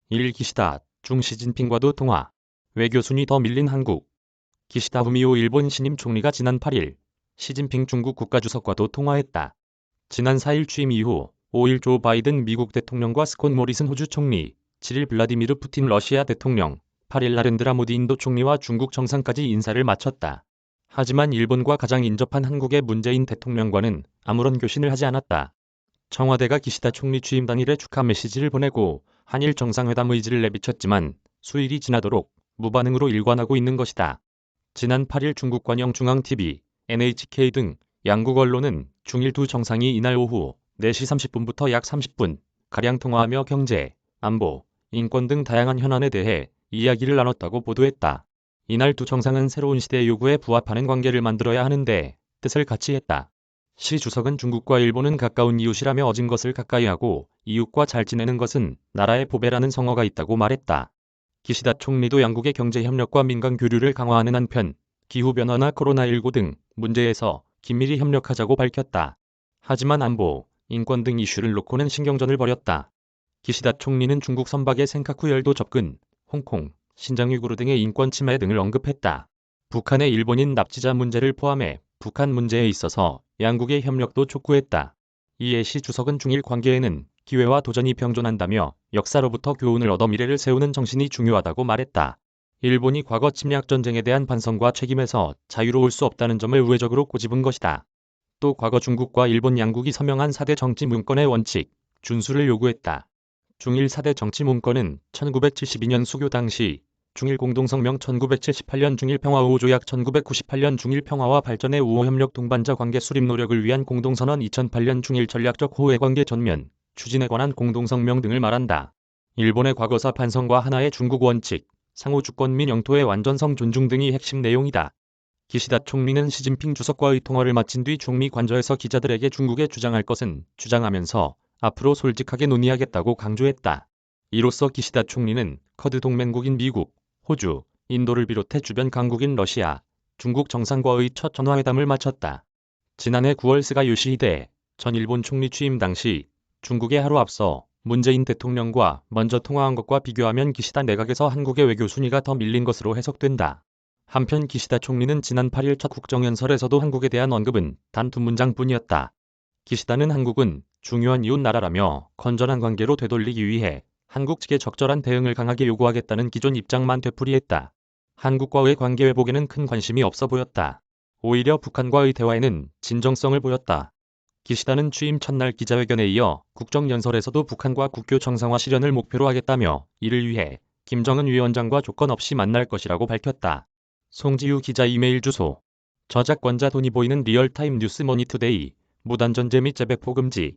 1. 기시다, 중 시진핑과도 통화. 외교순위 더 밀린 한국. 기시다 후미오 일본 신임 총리가 지난 8일 시진핑 중국 국가주석과도 통화했다. 지난 4일 취임 이후 5일 조 바이든 미국 대통령과 스콧 모리슨 호주 총리, 7일 블라디미르 푸틴 러시아 대통령, 8일 나렌드라 모디 인도 총리와 중국 정상까지 인사를 마쳤다. 하지만 일본과 가장 인접한 한국의 문재인 대통령과는 아무런 교신을 하지 않았다. 청와대가 기시다 총리 취임 당일에 축하 메시지를 보내고 한일 정상회담 의지를 내비쳤지만 수일이 지나도록 무반응으로 일관하고 있는 것이다. 지난 8일 중국 관영 중앙TV, NHK 등 양국 언론은 중일 두 정상이 이날 오후 4시 30분부터 약 30분 가량 통화하며 경제, 안보, 인권 등 다양한 현안에 대해 이야기를 나눴다고 보도했다. 이날 두 정상은 새로운 시대의 요구에 부합하는 관계를 만들어야 하는데 뜻을 같이 했다. 시 주석은 중국과 일본은 가까운 이웃이라며 어진 것을 가까이 하고 이웃과 잘 지내는 것은 나라의 보배라는 성어가 있다고 말했다. 기시다 총리도 양국의 경제 협력과 민간 교류를 강화하는 한편 기후변화나 코로나19 등 문제에서 긴밀히 협력하자고 밝혔다. 하지만 안보, 인권 등 이슈를 놓고는 신경전을 벌였다. 기시다 총리는 중국 선박의 센카쿠 열도 접근, 홍콩, 신장 위구르 등의 인권 침해 등을 언급했다. 북한의 일본인 납치자 문제를 포함해 북한 문제에 있어서 양국의 협력도 촉구했다. 이에 시 주석은 중일 관계에는 기회와 도전이 병존한다며 역사로부터 교훈을 얻어 미래를 세우는 정신이 중요하다고 말했다. 일본이 과거 침략 전쟁에 대한 반성과 책임에서 자유로울 수 없다는 점을 우회적으로 꼬집은 것이다. 또 과거 중국과 일본 양국이 서명한 4대 정치 문건의 원칙, 준수를 요구했다. 중일 4대 정치 문건은 1972년 수교 당시 중일 공동성명 1978년 중일평화우호 조약 1998년 중일평화와 발전의 우호협력 동반자 관계 수립 노력을 위한 공동선언 2008년 중일 전략적 호혜관계 전면 추진에 관한 공동성명 등을 말한다. 일본의 과거사 반성과 하나의 중국 원칙, 상호 주권 및 영토의 완전성 존중 등이 핵심 내용이다. 기시다 총리는 시진핑 주석과의 통화를 마친 뒤 중미 관저에서 기자들에게 중국에 주장할 것은 주장하면서 앞으로 솔직하게 논의하겠다고 강조했다. 이로써 기시다 총리는 쿼드 동맹국인 미국, 호주, 인도를 비롯해 주변 강국인 러시아, 중국 정상과의 첫 전화회담을 마쳤다. 지난해 9월 스가 요시히데 전 일본 총리 취임 당시 중국에 하루 앞서 문재인 대통령과 먼저 통화한 것과 비교하면 기시다 내각에서 한국의 외교 순위가 더 밀린 것으로 해석된다. 한편 기시다 총리는 지난 8일 첫 국정연설에서도 한국에 대한 언급은 단 2문장뿐이었다. 기시다는 한국은 중요한 이웃 나라라며 건전한 관계로 되돌리기 위해 한국 측의 적절한 대응을 강하게 요구하겠다는 기존 입장만 되풀이했다. 한국과의 관계 회복에는 큰 관심이 없어 보였다. 오히려 북한과의 대화에는 진정성을 보였다. 기시다는 취임 첫날 기자회견에 이어 국정연설에서도 북한과 국교 정상화 실현을 목표로 하겠다며 이를 위해 김정은 위원장과 조건 없이 만날 것이라고 밝혔다. 송지유 기자 이메일 주소. 저작권자 돈이 보이는 리얼타임 뉴스 머니투데이. 무단전제 및 재배포 금지.